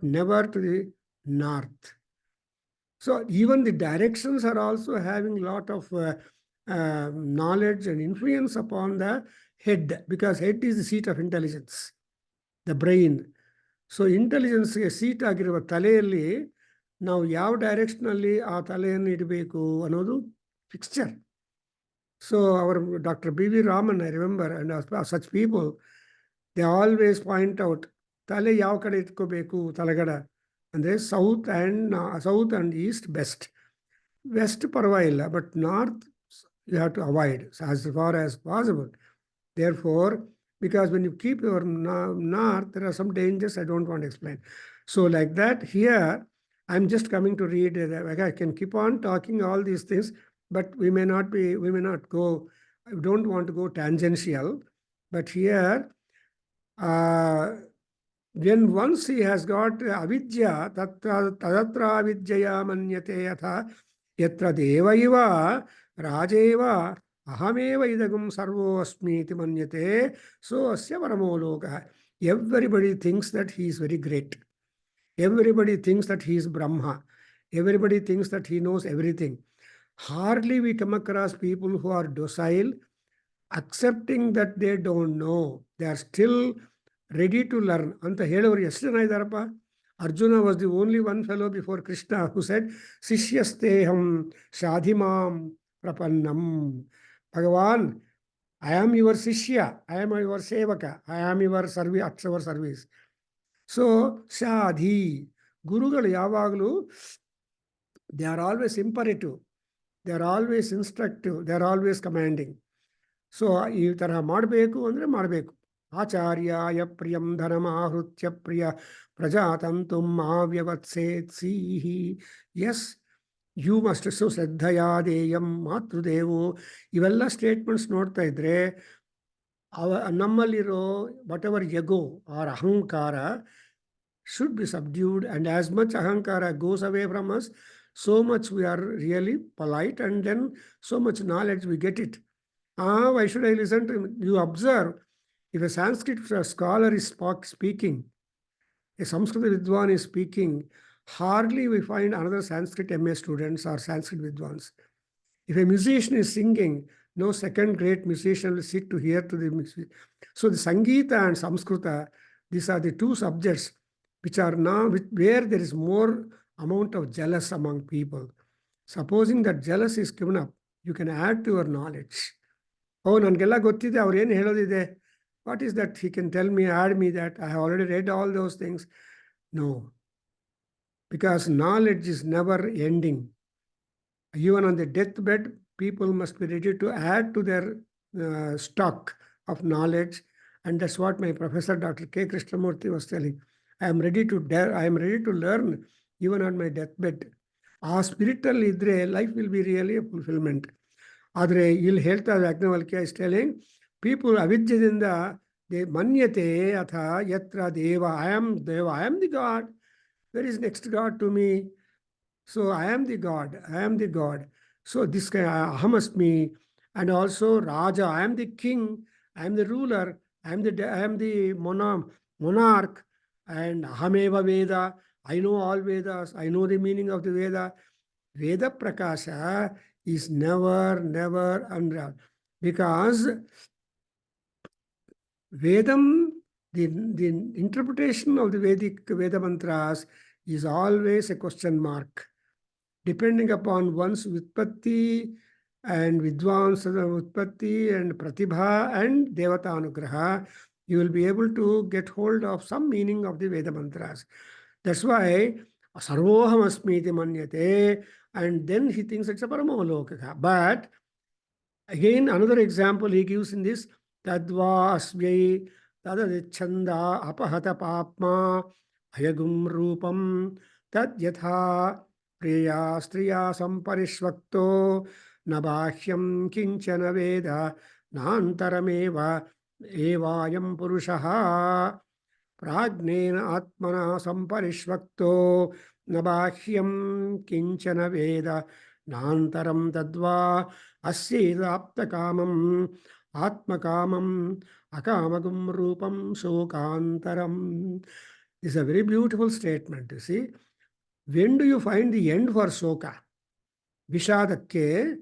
never to the north. So even the directions are also having a lot of knowledge and influence upon the head, because head is the seat of intelligence, the brain. So intelligence seat ಆಗಿರುವ ತಲೆಯಲ್ಲಿ ನಾವು ಯಾವ ಡೈರೆಕ್ಷನಲ್ಲಿ ಆ ತಲೆಯನ್ನು ಇಡಬೇಕು ಅನ್ನೋದು fixture. So our Dr. B.V. Raman, I remember, and such people, they always point out ತಲೆ ಯಾವ ಕಡೆ ಇಟ್ಕೋಬೇಕು ತಲೆಗಡ ಅಂದರೆ south and east best. West ಪರವಾಗಿಲ್ಲ, but north you have to avoid as far as possible. Therefore, because when you keep your north, there are some dangers I don't want to explain. So like that, here, I'm just coming to read. I can keep on talking all these things, but we may not go, I don't want to go tangential. But here, when once he has got avidya, tadatra avidyaya manyate yatha yatra devaiva rajeva ahameva idagum sarvo asmi iti manyate, so asya paramo loka. Everybody thinks that he is very great. Everybody thinks that he is Brahma. Everybody thinks that he knows everything. Hardly we come across people who are docile, accepting that they don't know. They are still ready to learn. ಅಂತ ಹೇಳೋರು ಎಷ್ಟು ಜನ ಇದ್ದಾರಪ್ಪ? Arjuna was the only one fellow before Krishna who said, Sishyasteham shadhimam prapannam. Bhagavan, I am your Sishya, I am your Sevaka, I am your service. So, Shadhi, Gurugalu yavaglu, they are always imperative, they are always instructive, they are always commanding. So, ಈ ತರಹ ಮಾಡಬೇಕು ಅಂದರೆ ಮಾಡಬೇಕು. ಆಚಾರ್ಯಾಯ ಪ್ರಿಯಂ ಧನಮಾಹೃತ್ಯ ಪ್ರಿಯ ಪ್ರಜಾತಂತುಂ ಮಾವ್ಯವತ್ಸೇತ್ಸೀಹಿ. ಎಸ್, ಯು ಮಸ್ಟ್ ಸೊ ಶ್ರದ್ಧಯಾದೇಯಂ ಮಾತೃದೇವೋ. ಇವೆಲ್ಲ ಸ್ಟೇಟ್ಮೆಂಟ್ಸ್ ನೋಡ್ತಾ ಇದ್ರೆ ನಮ್ಮಲ್ಲಿರೋ ವಾಟ್ ಎವರ್ ಎಗೋ ಆರ್ ಅಹಂಕಾರ should be subdued, and as much ahankara goes away from us, so much we are really polite, and then so much knowledge we get it. Why should I listen to him? You observe, if a Sanskrit scholar is speaking, a Sanskrit Vidwan is speaking, hardly we find another Sanskrit MA students or Sanskrit Vidwans. If a musician is singing, no second great musician will sit to hear to the music. So the Sangeeta and Samskrita, these are the two subjects which are now where there is more amount of jealous among people. Supposing that jealous is given up, you can add to your knowledge. Oh, ನನಗೆಲ್ಲ ಗೊತ್ತಿದೆ, ಅವ್ರು ಏನು ಹೇಳೋದಿದೆ, what is that he can tell me, add me that, I have already read all those things. No, because knowledge is never ending. Even on the deathbed, people must be ready to add to their stock of knowledge. And that's what my professor, Dr. K. Krishnamurti, was telling. I am ready to learn even on my deathbed. Spiritual idre, life will be really a fulfillment. ಆದರೆ ಇಲ್ಲಿ ಹೇಳ್ತಾ Yajnavalkya is telling people ಅವಿದ್ಯದಿಂದ ಮನ್ಯತೆ ಅಥ ಯತ್ರ ದೇವ I am the God. Where is next God to me? So I am the God. I am the God. So this guy, Aham Asmi, and also Raja. I am the king. I am the ruler. I am the monarch. And Ahameva Veda. I know all Vedas. I know the meaning of the Veda. Veda Prakasha is never unreal. Because Vedam, the interpretation of the Vedic Veda mantras is always a question mark. Depending upon one's Utpatti and Vidwansada Utpatti and Pratibha and Devata Anugraha, you will be able to get hold of some meaning of the Veda mantras. That's why Sarvoham Asmiti Manyate, and then he thinks it's a Paramolokaka. But again, another example he gives in this Tadva Asvyai Tadadichanda Apahata Papma Hayagum Rupam Tad Yatha Priya Striya Samparishvakto Nabahyam Kinchana Veda Nantarameva Evayam Purushaha Pragnena Atmana Samparishvakto Nabahyam Kinchana Veda Nantaram Tadva Asyedaptakamam Atmakamam Akamagum Rupam Shokantaram. This is a very beautiful statement, you see. When do you find the end for Shoka? Vishadakke.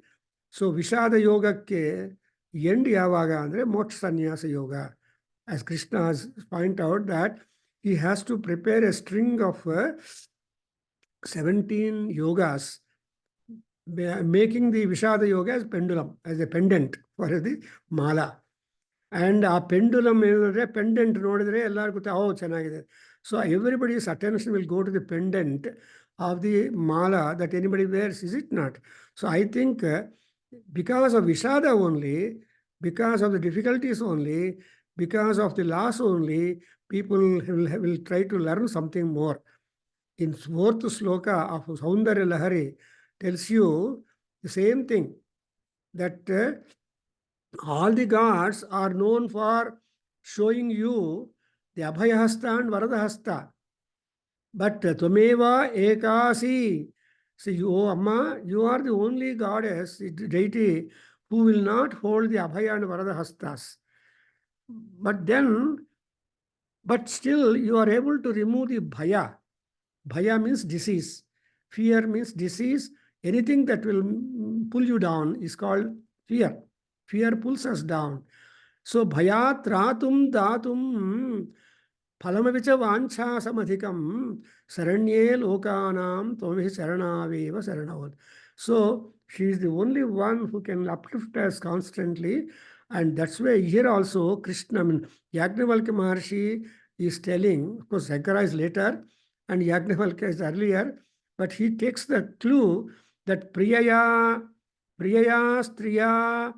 So Vishada Yogakke end yavaga andre moksha sannyasa yoga. As Krishna has pointed out that he has to prepare a string of 17 yogas, making the Vishada yoga as pendulum, as a pendant for the mala. And a pendulum pendant ನೋಡಿದ್ರೆ ಎಲ್ಲರಿಗೂ ಚೆನ್ನಾಗಿದೆ. So everybody's attention will go to the pendant of the mala that anybody wears, is it not? So I think because of Vishada only, because of the difficulties only, because of the loss only, people will try to learn something more. In fourth sloka of Saundarya Lahari tells you the same thing, that all the gods are known for showing you the Abhayahasta and Varadahasta. But Tvameva Ekasi. See, oh Amma, you are the only goddess, deity, who will not hold the Abhaya and Varadahastas. But still, you are able to remove the Bhaya. Bhaya means disease. Fear means disease. Anything that will pull you down is called fear. Fear pulls us down. So bhayat ratum datum phalamavicha vancha samadhikam saranye lokanam tomehi saranaveva saranavad. So she is the only one who can uplift us constantly. And that's why here also Krishna, Yajnavalkya Maharshi is telling, of course Shankara is later and Yajnavalkya is earlier, but he takes the clue that Priyaya Striya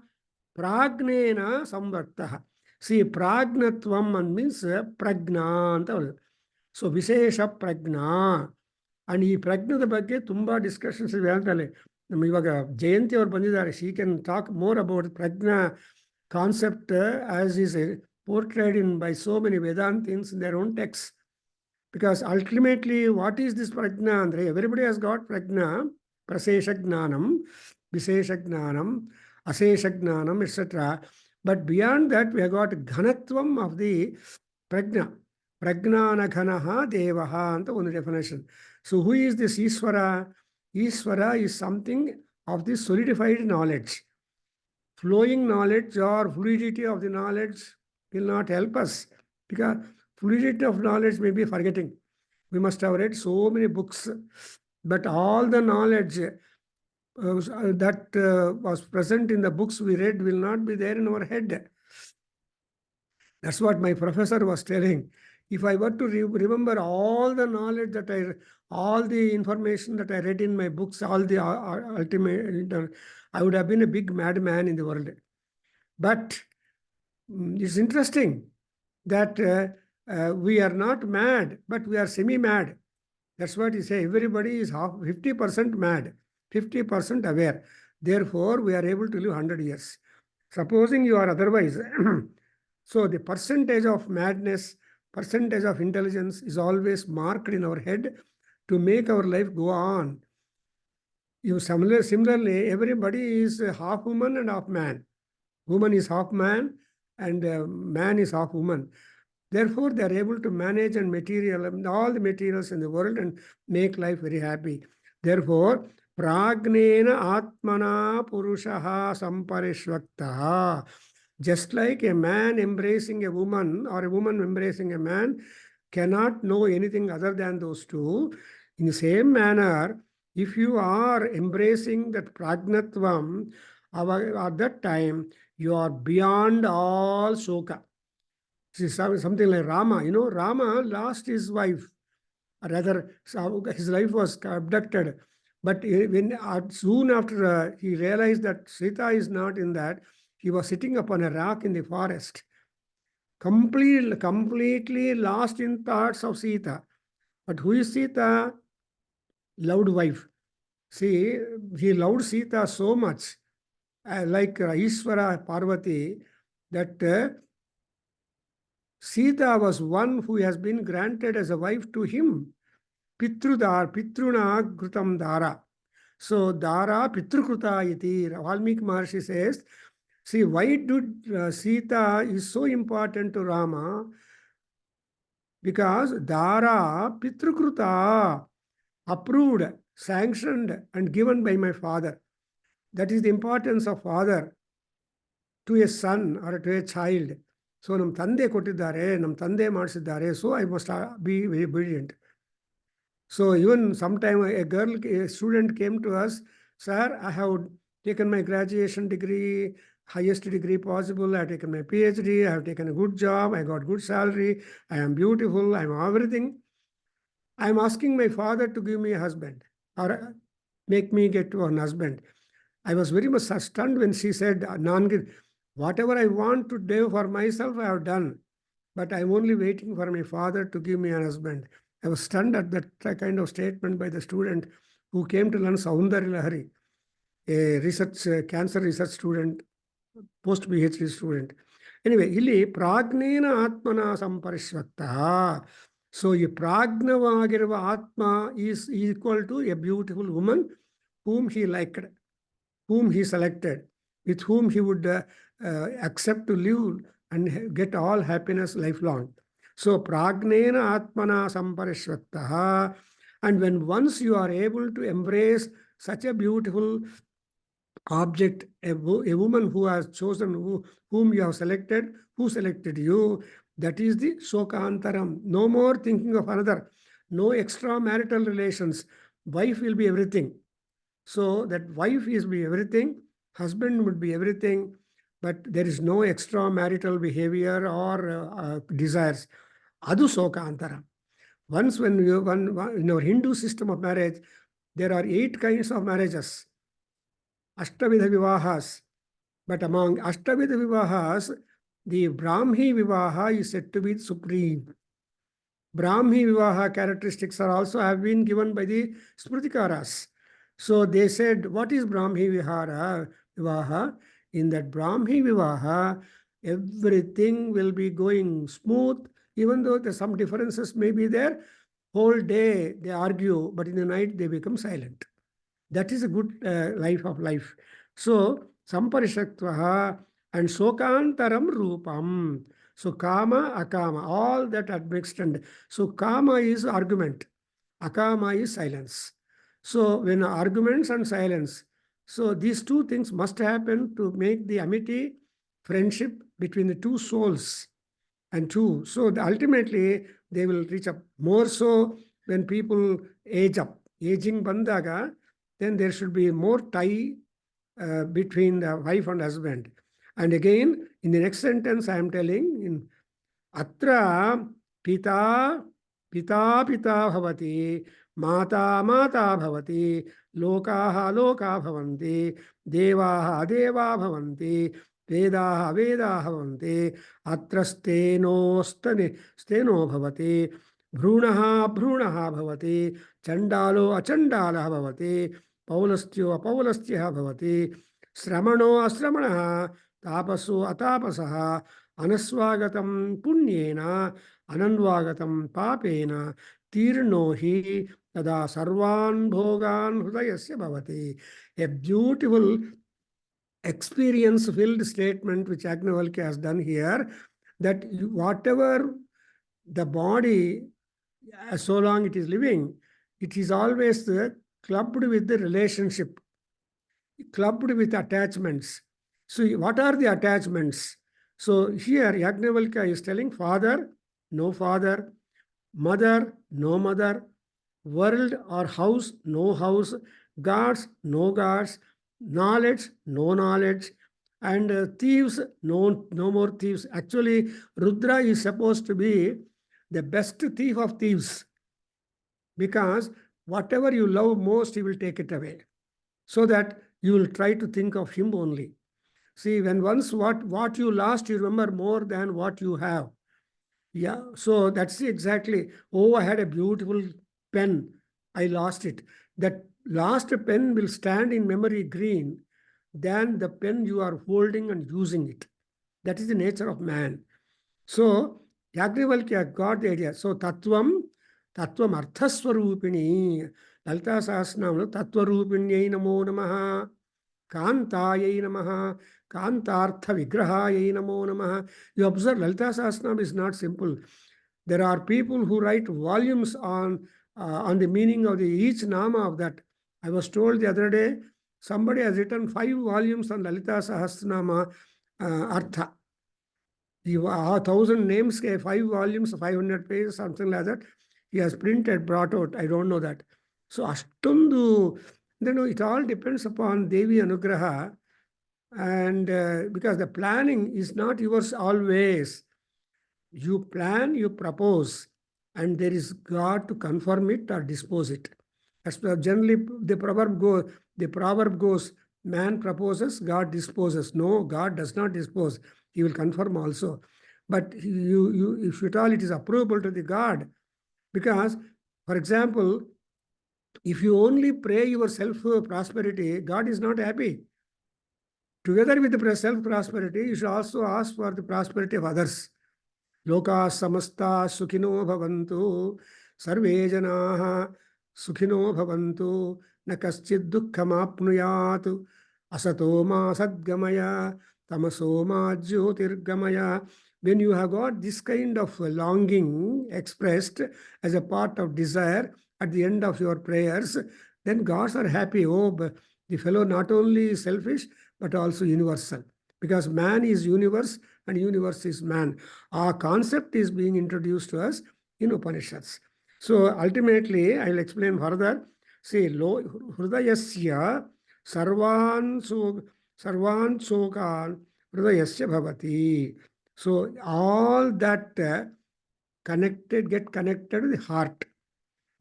Pragnena Samvartaha. See, Pragnatvam means Pragna. So, Vishesha Pragna. And ಈ ಪ್ರಜ್ಞದ ಬಗ್ಗೆ ತುಂಬಾ discussions ಇವೆ ಅಂತಲೇ. ನಮ್ಮ ಇವಾಗ ಜಯಂತಿ ಅವರು ಬಂದಿದ್ದಾರೆ. She can talk more about ಪ್ರಜ್ಞಾ concept as is portrayed in by so many Vedantins in their own texts. Because ultimately, what is this prajna? Everybody has got prajna, prasesha gnanam, visesha gnanam, asesha gnanam, etc. But beyond that, we have got ghanatvam of the prajna. Pragnana ghanaha devaha anta one definition. So who is this Ishvara? Ishvara is something of the solidified knowledge. Flowing knowledge or fluidity of the knowledge will not help us, because fluidity of knowledge may be forgetting. We must have read so many books, but all the knowledge that was present in the books we read will not be there in our head. That's what my professor was telling. If I were to remember all the knowledge that all the information that I read in my books, all the ultimate, I would have been a big madman in the world. But it's interesting that we are not mad, but we are semi-mad. That's what you say. Everybody is 50% mad, 50% aware. Therefore, we are able to live 100 years. Supposing you are otherwise, so the percentage of madness, percentage of intelligence is always marked in our head to make our life go on. Similarly, everybody is half woman and half man. Woman is half man and man is half woman. Therefore, they are able to manage and all the materials in the world and make life very happy. Therefore, pragnena atmana purushaha samparishvaktaha. Just like a man embracing a woman or a woman embracing a man cannot know anything other than those two, in the same manner, if you are embracing that pragnatvam, at that time, you are beyond all shoka. Something like Rama. Rama lost his wife. Rather, his life was abducted. But soon after he realized that Sita is not in that, he was sitting upon a rock in the forest, completely lost in thoughts of Sita. But who is Sita? Loved wife. See, he loved Sita so much, like Ishvara Parvati, that Sita was one who has been granted as a wife to him. Pitruna Grutam Dara. So Dara Pitrukruta iti. Valmiki Maharshi says, see, why did Sita is so important to Rama? Because Dara Pitrukruta, approved, sanctioned, and given by my father. That is the importance of father to a son or to a child. So ನಮ್ಮ ತಂದೆ ಕೊಟ್ಟಿದ್ದಾರೆ, ನಮ್ಮ ತಂದೆ ಮಾಡಿಸಿದ್ದಾರೆ, so I must be very obedient. So even sometime a student came to us, sir, I have taken my graduation degree, highest degree possible, I have taken my PhD, I have taken a good job, I got good salary, I am beautiful, I am everything. I am asking my father to give me a husband or make me get to an husband. I was very much stunned when she said, whatever I want to do for myself, I have done. But I'm only waiting for my father to give me a husband. I was stunned at that kind of statement by the student who came to learn Saundari Lahari, a cancer research student, post-PhD student. Anyway, ಇಲ್ಲಿ ಪ್ರಾಜ್ಞೇನ ಆತ್ಮನ ಸಂಪರಿಶ್ವಕ್ತಃ. So, a pragnavagiruva atma is equal to a beautiful woman whom he liked, whom he selected, with whom he would accept to live and get all happiness lifelong. So, pragnena atmana samparishvaktaha. And when once you are able to embrace such a beautiful object, a woman who has chosen, whom you have selected, who selected you, that is the shokantaram. No more thinking of another, no extramarital relations. Wife will be everything. So that wife is be everything, husband would be everything, but there is no extramarital behavior or desires. Adu shokantaram. Once when in our Hindu system of marriage, there are 8 kinds of marriages. Ashtavidha Vivahas. But among Ashtavidha Vivahas, the Brahmi Vivaha is said to be supreme. Brahmi Vivaha characteristics are also have been given by the Smritikaras. So they said, what is Brahmi Vivaha? In that Brahmi Vivaha, everything will be going smooth, even though some differences may be there. Whole day they argue, but in the night they become silent. That is a good life of life. So, samparishakvaha and shokantaram rupam. So, kama, akama, all that admixed. And so, kama is argument, akama is silence. So, when arguments and silence, so these 2 things must happen to make the amity, friendship between the 2 souls and 2. So, ultimately, they will reach up. More so when people age up. Aging bandaga, then there should be more tie between the wife and husband. And again, in the next sentence, I am telling, in Atra Pita bhavati, Mata bhavati, Lokaha bhavanti, Devaha bhavanti, Vedaha bhavanti, Atra steno bhavati, Bhrunaha bhavati, Chandalo achandala bhavati, पौलस्त्यो अपौलस्त्यः भवति श्रमणो अश्रमणः तापसो अतापसः अनस्वागतं पुण्येन अनन्वागतं पापेन तीर्णो हि तदा सर्वान् भोगान् हृदयस्य भवति. A beautiful experience filled statement which Yajnavalkya has done here, that whatever the body, so long it is living, it is always clubbed with the relationship, clubbed with attachments. So what are the attachments? So here Yajnavalkya is telling father, no father, mother, no mother, world or house, no house, gods, no gods, knowledge, no knowledge, and thieves, no more thieves. Actually, Rudra is supposed to be the best thief of thieves, because whatever you love most, he will take it away, so that you will try to think of him only. See, when once what you lost, you remember more than what you have. Yeah, so that's exactly. Oh, I had a beautiful pen. I lost it. That lost pen will stand in memory green than the pen you are holding and using it. That is the nature of man. So, Yagnivalkya got the idea. So, Tattvam Arthaswarupini. Lalita Sahasranamalo Tattvarupinyai Namo Namaha. Kantayai Namaha. Kantartha Vigrahayai Namo Namaha. You observe, Lalita Sahasranam is not simple. There are people who write volumes on the meaning of each nama of that. I was told the other day, somebody has written 5 volumes on Lalita Sahasranama Artha. 1,000 names, 5 volumes, 500 pages, something like that. He has printed, brought out. I don't know that. So, Ashtundu, it all depends upon Devi Anugraha. And because the planning is not yours always. You plan, you propose, and there is God to confirm it or dispose it. As generally the proverb goes, man proposes, God disposes. No, God does not dispose. He will confirm also. But if at all it is approvable to the God, because, for example, if you only pray your self-prosperity, God is not happy. Together with the self-prosperity, you should also ask for the prosperity of others. Loka samasta sukhino bhavantu, sarve janaha sukhino bhavantu, na kaschid dukkham apnuyat, asato ma sadgamaya, tamaso ma jyotirgamaya. When you have got this kind of longing expressed as a part of desire at the end of your prayers, then gods are happy. Oh, the fellow not only is selfish, but also universal. Because man is universe and universe is man. Our concept is being introduced to us in Upanishads. So ultimately, I'll explain further. See, Hridayasya sarvan sokan Hridayasya bhavati. So all that get connected to the heart.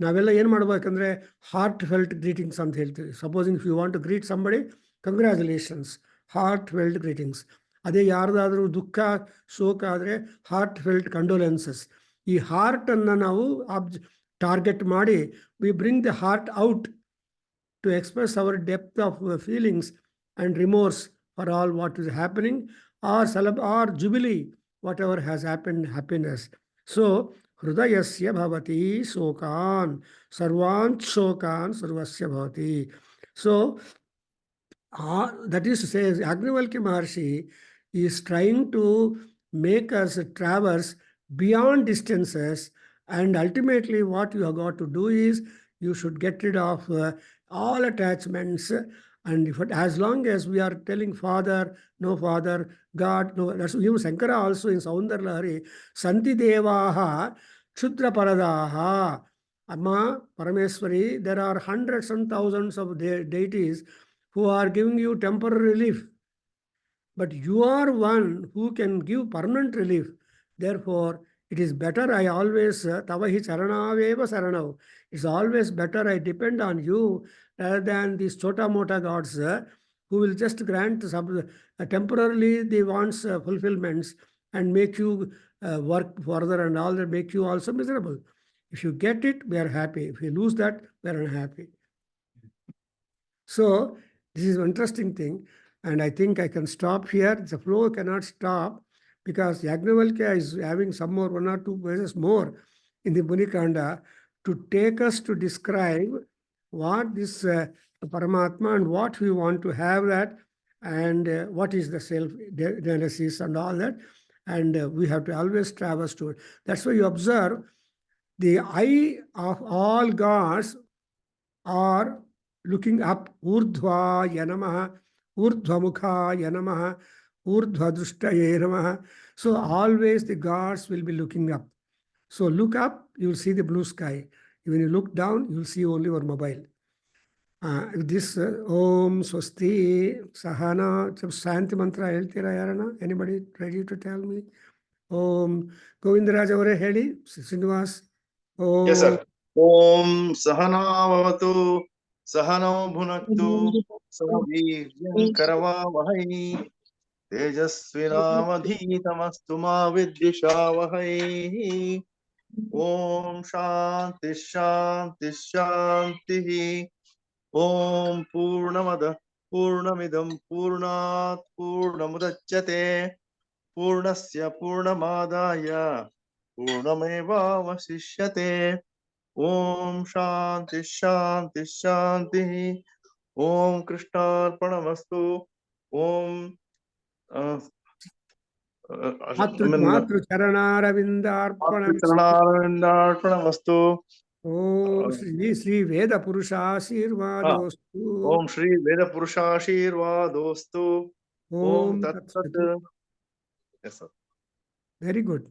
ನಾವೆಲ್ಲ ಏನು ಮಾಡ್ಬೇಕಂದ್ರೆ heart felt greetings ಅಂತ ಹೇಳ್ತೀವಿ. Supposing if you want to greet somebody, congratulations, heartfelt greetings. ಅದೇ ಯಾರ್ದಾದ್ರೂ ದುಃಖ ಶೋಕ ಆದರೆ ಹಾರ್ಟ್ ಫೆಲ್ಟ್ ಕಂಡೋಲೆನ್ಸಸ್. ಈ ಹಾರ್ಟನ್ನು ನಾವು ಟಾರ್ಗೆಟ್ ಮಾಡಿ V bring the heart out to express our depth of feelings and remorse for all what is happening, or jubilee, whatever has happened, happiness. So, Hridayasya bhavati sokan, sarvan shokan sarvasya bhavati. So, that is to say, Yajnavalkya Maharshi is trying to make us traverse beyond distances, and ultimately what you have got to do is you should get rid of all attachments. And as long as we are telling father, no father, God, no, that's even Shankara also in Saundara Lahari, Santi Devaha, Kshudra Paradaha, Amma, Parameswari, there are hundreds and thousands of deities who are giving you temporary relief. But you are one who can give permanent relief. Therefore, it is better I always, Tavahi Charanaveva Saranav. It's always better I depend on you rather than these chota-mota gods who will just grant temporarily the wants fulfillments and make you work further and all that, make you also miserable. If you get it, we are happy. If you lose that, we are unhappy. So this is an interesting thing. And I think I can stop here. The flow cannot stop because Yagnavalkya is having some more, 1 or 2 verses more in the Munikanda to take us to describe what this Paramatma and what we want to have that, and what is the self-genesis and all that. And we have to always traverse to it. That's why you observe the eye of all gods are looking up. Urdhva yanamaha, urdhvamukha yanamaha, urdhvadrushtaye namaha. So always the gods will be looking up. So look up, you'll see the blue sky. When you look down, you'll see only your mobile. This Om Swasti Sahana Shanti Mantra ಹೇಳ್ತೀರಾ ಯಾರನ್ನ? Anybody ready to tell me? Om Govindaraja ಅವರೇ ಹೇಳಿ. Srinivas. Yes, sir. Om Sahana Bhavatu Sahano Bhunaktu Sah Veeryam Karavavahai Tejasvinavadhitamastu ma Vidyushavahai. Om Shanti Shanti Shanti. Om Purnamada Purnamidam Purnat Purnamudachyate Purnasya Purnamadaya Purnamevavasishyate. Om Shanti Shanti Shanti. Om Krishnarpanamastu. Om Matru Charanaravindar Charanarindarpanamastu. Om Sri Veda Purusha Ashirvadostu. Om Shri Veda Purusha Ashirvadostu. Om Om Tat Tat Sat. Sat. Yes, sir. Very good.